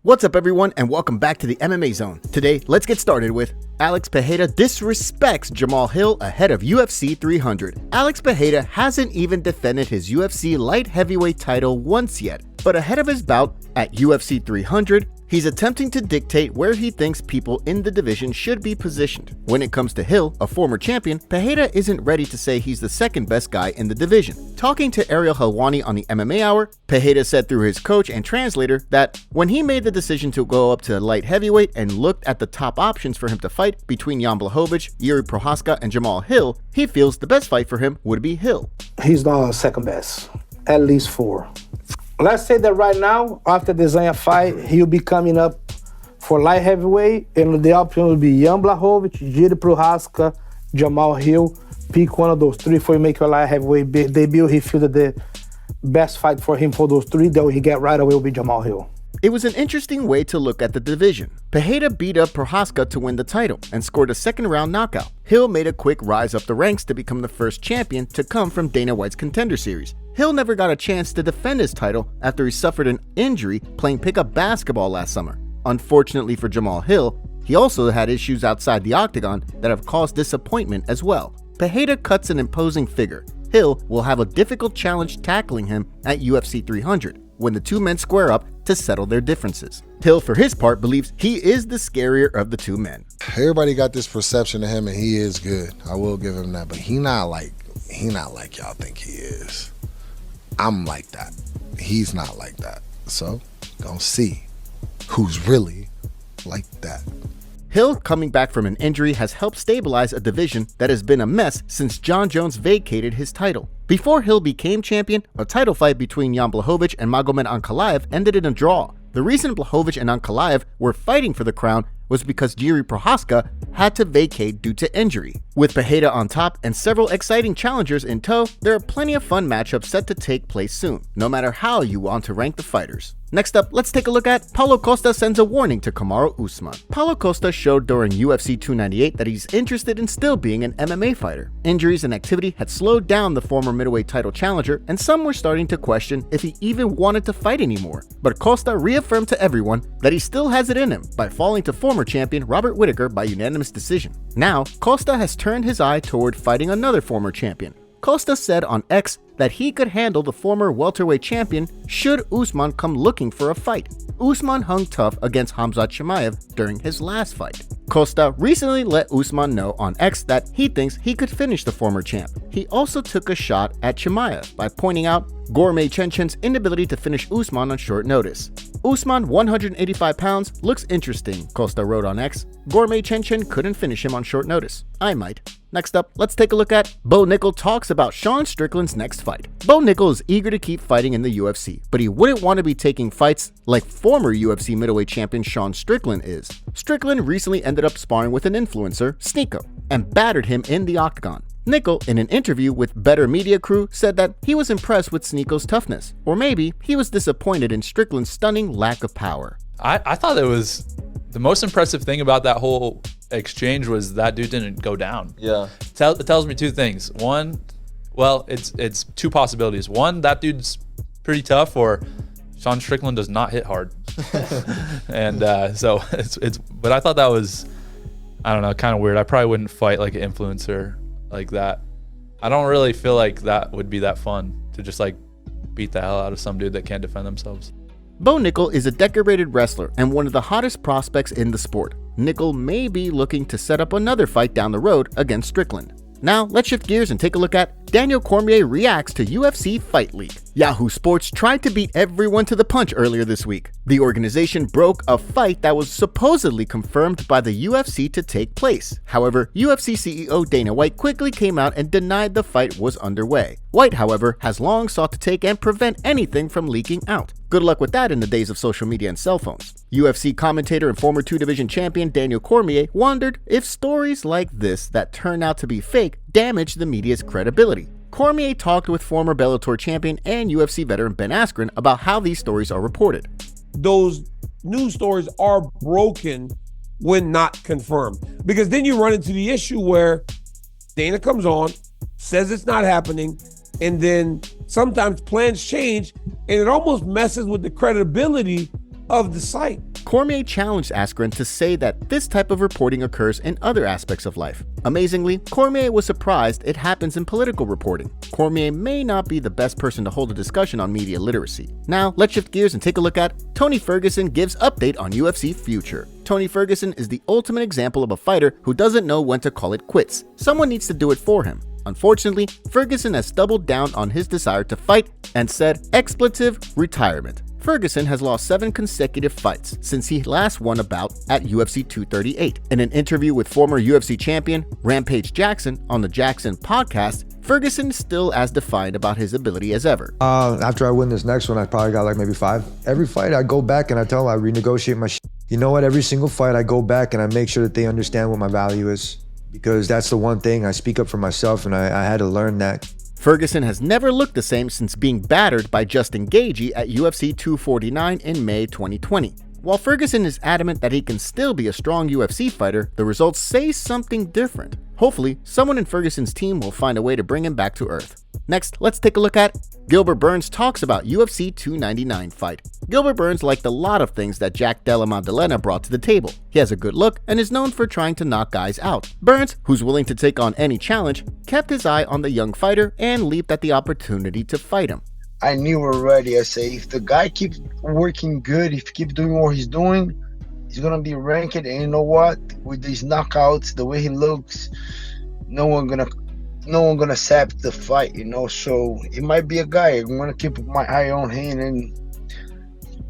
What's up, everyone, and welcome back to the MMA Zone. Today, let's get started with Alex Pereira disrespects Jamal Hill ahead of UFC 300. Alex Pereira hasn't even defended his UFC light heavyweight title once yet, but ahead of his bout at UFC 300, he's attempting to dictate where he thinks people in the division should be positioned. When it comes to Hill, a former champion, Pereira isn't ready to say he's the second best guy in the division. Talking to Ariel Helwani on the MMA Hour, Pereira said through his coach and translator that when he made the decision to go up to light heavyweight and looked at the top options for him to fight between Jan Blachowicz, Jiri Prochazka, and Jamal Hill, he feels the best fight for him would be Hill. He's not second best, at least 4. Let's say that right now, after the Zanya fight, he'll be coming up for light heavyweight, and the option will be Jan Blachowicz, Jiri Prochazka, Jamal Hill. Pick one of those 3 for you make your light heavyweight debut. He feels that the best fight for him for those 3 that he get right away will be Jamal Hill. It was an interesting way to look at the division. Pereira beat up Prochazka to win the title and scored a second-round knockout. Hill made a quick rise up the ranks to become the first champion to come from Dana White's Contender Series. Hill never got a chance to defend his title after he suffered an injury playing pickup basketball last summer. Unfortunately for Jamal Hill, he also had issues outside the octagon that have caused disappointment as well. Pereira cuts an imposing figure. Hill will have a difficult challenge tackling him at UFC 300 when the two men square up to settle their differences. Hill, for his part, believes he is the scarier of the two men. Everybody got this perception of him, and he is good. I will give him that, but he not like y'all think he is. I'm like that. He's not like that. So, gonna see who's really like that. Hill, coming back from an injury, has helped stabilize a division that has been a mess since Jon Jones vacated his title. Before Hill became champion, a title fight between Jan Blachowicz and Magomed Ankalaev ended in a draw. The reason Blachowicz and Ankalaev were fighting for the crown was because Jiri Prochazka had to vacate due to injury. With Pereira on top and several exciting challengers in tow, there are plenty of fun matchups set to take place soon, no matter how you want to rank the fighters. Next up, let's take a look at Paulo Costa sends a warning to Kamaru Usman. Paulo Costa showed during UFC 298 that he's interested in still being an MMA fighter. Injuries and activity had slowed down the former middleweight title challenger, and some were starting to question if he even wanted to fight anymore. But Costa reaffirmed to everyone that he still has it in him by falling to former champion Robert Whittaker by unanimous decision. Now, Costa has turned his eye toward fighting another former champion. Costa said on X that he could handle the former welterweight champion should Usman come looking for a fight. Usman hung tough against Khamzat Chimaev during his last fight. Costa recently let Usman know on X that he thinks he could finish the former champ. He also took a shot at Chimaev by pointing out Gourmet Chenchen's inability to finish Usman on short notice. Usman, 185 pounds, looks interesting, Costa wrote on X. Gourmet Chenchen couldn't finish him on short notice. I might. Next up, let's take a look at Nickal Talks about Sean Strickland's next fight. Nickal is eager to keep fighting in the UFC, but he wouldn't want to be taking fights like former UFC middleweight champion Sean Strickland is. Strickland recently ended up sparring with an influencer, Sneeko, and battered him in the octagon. Nickal, in an interview with Better Media Crew, said that he was impressed with Sneeko's toughness, or maybe he was disappointed in Strickland's stunning lack of power. I thought it was the most impressive thing about that whole exchange was that dude didn't go down. Yeah. It tells me 2 things. One, well, it's 2 possibilities. One, that dude's pretty tough, or Sean Strickland does not hit hard. And so but I thought that was, I don't know, kind of weird. I probably wouldn't fight like an influencer like that. I don't really feel like that would be that fun to just like beat the hell out of some dude that can't defend themselves. Nickal is a decorated wrestler and one of the hottest prospects in the sport. Nickal may be looking to set up another fight down the road against Strickland. Now, let's shift gears and take a look at Daniel Cormier reacts to UFC Fight League. Yahoo Sports tried to beat everyone to the punch earlier this week. The organization broke a fight that was supposedly confirmed by the UFC to take place. However, UFC CEO Dana White quickly came out and denied the fight was underway. White, however, has long sought to take and prevent anything from leaking out. Good luck with that in the days of social media and cell phones. UFC commentator and former 2-division champion Daniel Cormier wondered if stories like this that turn out to be fake damage the media's credibility. Cormier talked with former Bellator champion and UFC veteran Ben Askren about how these stories are reported. Those news stories are broken when not confirmed, because then you run into the issue where Dana comes on, says it's not happening, and then sometimes plans change, and it almost messes with the credibility of the site. Cormier challenged Askren to say that this type of reporting occurs in other aspects of life. Amazingly, Cormier was surprised it happens in political reporting. Cormier may not be the best person to hold a discussion on media literacy. Now, let's shift gears and take a look at Tony Ferguson gives update on UFC future. Tony Ferguson is the ultimate example of a fighter who doesn't know when to call it quits. Someone needs to do it for him. Unfortunately, Ferguson has doubled down on his desire to fight and said expletive retirement. Ferguson has lost 7 consecutive fights since he last won a bout at UFC 238. In an interview with former UFC champion Rampage Jackson on the Jackson podcast, Ferguson is still as defiant about his ability as ever. After I win this next one, I probably got like maybe 5. Every fight I go back and I tell them I renegotiate my shit. You know what? Every single fight I go back and I make sure that they understand what my value is, because that's the one thing I speak up for myself, and I had to learn that. Ferguson has never looked the same since being battered by Justin Gaethje at UFC 249 in May 2020. While Ferguson is adamant that he can still be a strong UFC fighter, the results say something different. Hopefully, someone in Ferguson's team will find a way to bring him back to earth. Next, let's take a look at Gilbert Burns talks about UFC 299 fight. Gilbert Burns liked a lot of things that Jack Della Maddalena brought to the table. He has a good look and is known for trying to knock guys out. Burns, who's willing to take on any challenge, kept his eye on the young fighter and leaped at the opportunity to fight him. I knew already, I say, if the guy keeps working good, if he keeps doing what he's doing, he's going to be ranked. And you know what? With these knockouts, the way he looks, no one gonna sap the fight, you know. So it might be a guy. I'm gonna keep my eye on him and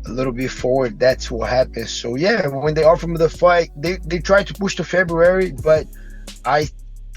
a little bit forward. That's what happens. So yeah, when they offered me the fight, they tried to push to February, but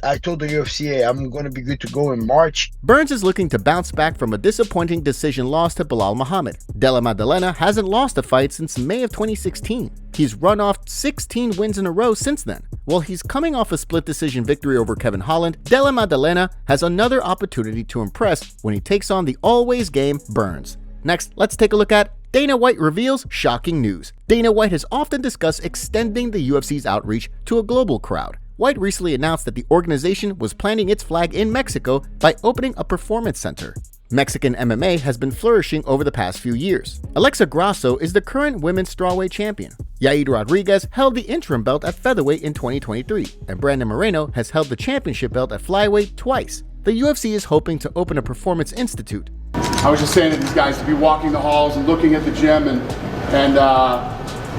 I told the UFC, hey, I'm going to be good to go in March. Burns is looking to bounce back from a disappointing decision loss to Belal Muhammad. Della Maddalena hasn't lost a fight since May of 2016. He's run off 16 wins in a row since then. While he's coming off a split decision victory over Kevin Holland, Della Maddalena has another opportunity to impress when he takes on the always game Burns. Next, let's take a look at Dana White reveals shocking news. Dana White has often discussed extending the UFC's outreach to a global crowd. White recently announced that the organization was planting its flag in Mexico by opening a performance center. Mexican MMA has been flourishing over the past few years. Alexa Grasso is the current women's strawweight champion. Yair Rodriguez held the interim belt at featherweight in 2023, and Brandon Moreno has held the championship belt at flyweight twice. The UFC is hoping to open a performance institute. I was just saying to these guys to be walking the halls and looking at the gym, and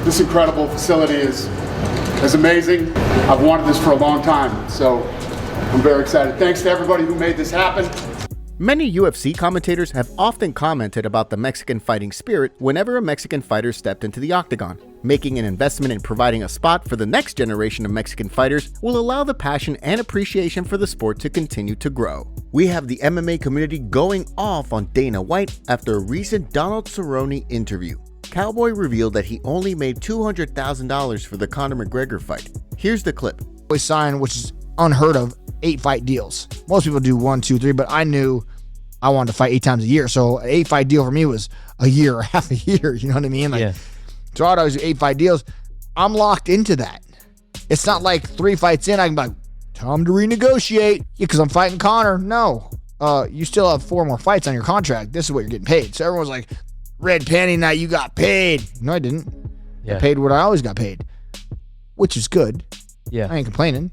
this incredible facility is amazing. I've wanted this for a long time, so I'm very excited. Thanks to everybody who made this happen. Many UFC commentators have often commented about the Mexican fighting spirit whenever a Mexican fighter stepped into the octagon. Making an investment in providing a spot for the next generation of Mexican fighters will allow the passion and appreciation for the sport to continue to grow. We have the MMA community going off on Dana White after a recent Donald Cerrone interview. Cowboy revealed that he only made $200,000 for the Conor McGregor fight. Here's the clip. We signed, which is unheard of, 8-fight deals. Most people do 1, 2, 3, but I knew I wanted to fight 8 times a year. So an 8-fight deal for me was a year or half a year. You know what I mean? Like, so I'd always do 8-fight deals. I'm locked into that. It's not like 3 fights in, I can be like, time to renegotiate. Yeah, because I'm fighting Conor. No. You still have 4 more fights on your contract. This is what you're getting paid. So everyone's like, red panty night, you got paid. No, I didn't. I paid what I always got paid, which is good. Yeah. I ain't complaining.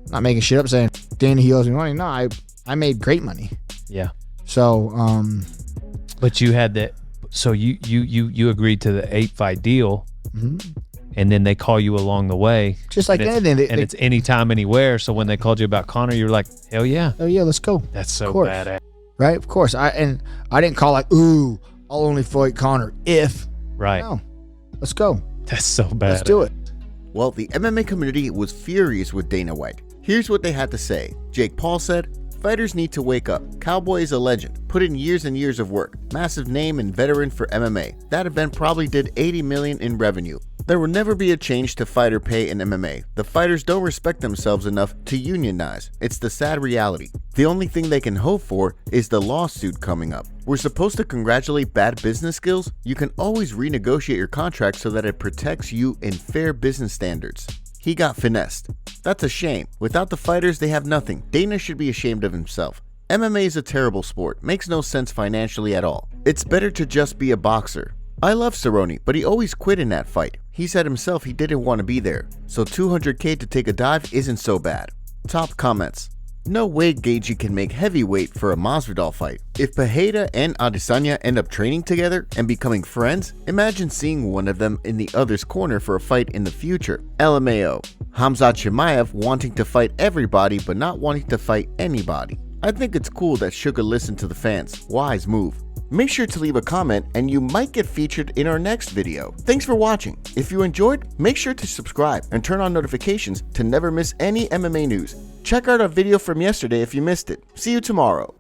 I'm not making shit up saying, Dana, he owes me money. No, I made great money. Yeah. So, but you had that. So you agreed to the 8-fight deal, and then they call you along the way. Just like anything. And it's anytime, anywhere. So when they called you about Conor, you're like, hell yeah. Oh yeah, let's go. That's so badass. Right? Of course. I didn't call like, ooh, I'll only fight Conor if. Right. No. Let's go. That's so bad. Let's do it. Well, the MMA community was furious with Dana White. Here's what they had to say. Jake Paul said, "Fighters need to wake up. Cowboy is a legend. Put in years and years of work. Massive name and veteran for MMA. That event probably did $80 million in revenue. There will never be a change to fighter pay in MMA. The fighters don't respect themselves enough to unionize. It's the sad reality. The only thing they can hope for is the lawsuit coming up. We're supposed to congratulate bad business skills? You can always renegotiate your contract so that it protects you in fair business standards." He got finessed. That's a shame. Without the fighters, they have nothing. Dana should be ashamed of himself. MMA is a terrible sport. Makes no sense financially at all. It's better to just be a boxer. I love Cerrone, but he always quit in that fight. He said himself he didn't want to be there, so $200K to take a dive isn't so bad. Top comments. No way Gaethje can make heavyweight for a Masvidal fight. If Pereira and Adesanya end up training together and becoming friends, imagine seeing one of them in the other's corner for a fight in the future. LMAO. Khamzat Chimaev wanting to fight everybody but not wanting to fight anybody. I think it's cool that Sugar listened to the fans. Wise move. Make sure to leave a comment and you might get featured in our next video. Thanks for watching. If you enjoyed, make sure to subscribe and turn on notifications to never miss any MMA news. Check out our video from yesterday if you missed it. See you tomorrow.